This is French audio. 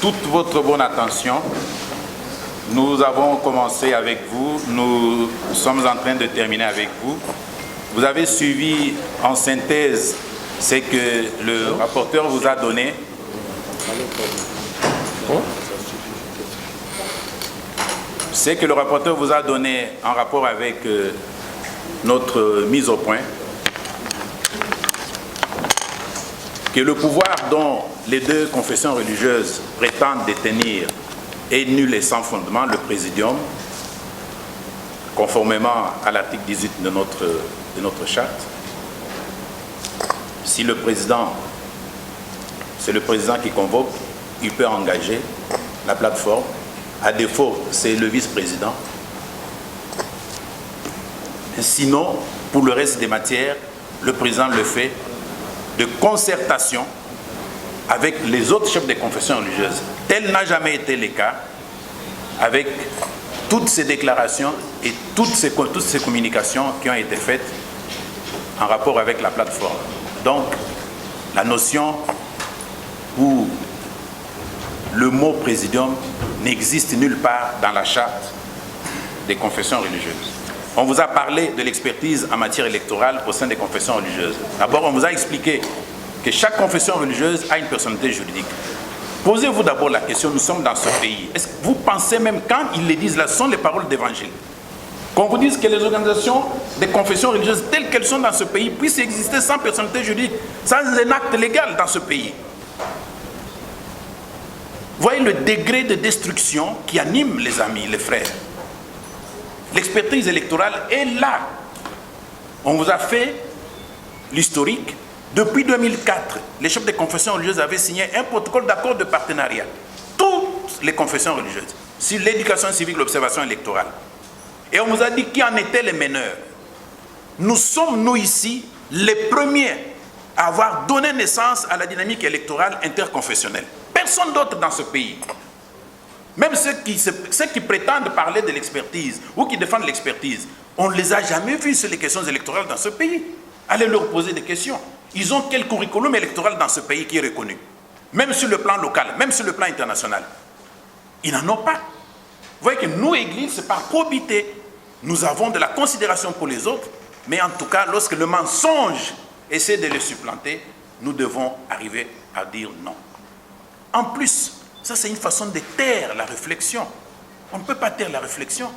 toute votre bonne attention. Nous avons commencé avec vous, nous sommes en train de terminer avec vous. Vous avez suivi en synthèse ce que le rapporteur vous a donné. Ce que le rapporteur vous a donné en rapport avec notre mise au point. Que le pouvoir dont les deux confessions religieuses prétendent détenir est nul et sans fondement, le présidium, conformément à l'article 18 de notre charte. Si le président, c'est le président qui convoque, il peut engager la plateforme. À défaut, c'est le vice-président. Sinon, pour le reste des matières, le président le fait de concertation avec les autres chefs des confessions religieuses. Tel n'a jamais été le cas avec toutes ces déclarations et toutes ces communications qui ont été faites en rapport avec la plateforme. Donc, la notion ou le mot présidium n'existe nulle part dans la charte des confessions religieuses. On vous a parlé de l'expertise en matière électorale au sein des confessions religieuses. D'abord, on vous a expliqué que chaque confession religieuse a une personnalité juridique. Posez-vous d'abord la question, nous sommes dans ce pays. Est-ce que vous pensez même, quand ils le disent là, ce sont les paroles d'évangile, qu'on vous dise que les organisations des confessions religieuses telles qu'elles sont dans ce pays puissent exister sans personnalité juridique, sans un acte légal dans ce pays? Voyez le degré de destruction qui anime les amis, les frères. L'expertise électorale est là. On vous a fait l'historique. Depuis 2004, les chefs des confessions religieuses avaient signé un protocole d'accord de partenariat. Toutes les confessions religieuses, sur l'éducation civique, l'observation électorale. Et on vous a dit qui en étaient les meneurs. Nous sommes, nous ici, les premiers à avoir donné naissance à la dynamique électorale interconfessionnelle. Personne d'autre dans ce pays. Même ceux qui prétendent parler de l'expertise ou qui défendent l'expertise, on ne les a jamais vus sur les questions électorales dans ce pays. Allez leur poser des questions. Ils ont quel curriculum électoral dans ce pays qui est reconnu? Même sur le plan local, même sur le plan international. Ils n'en ont pas. Vous voyez que nous, Église, c'est par probité. Nous avons de la considération pour les autres, mais en tout cas, lorsque le mensonge essaie de le supplanter, nous devons arriver à dire non. En plus, ça c'est une façon de taire la réflexion. On ne peut pas taire la réflexion.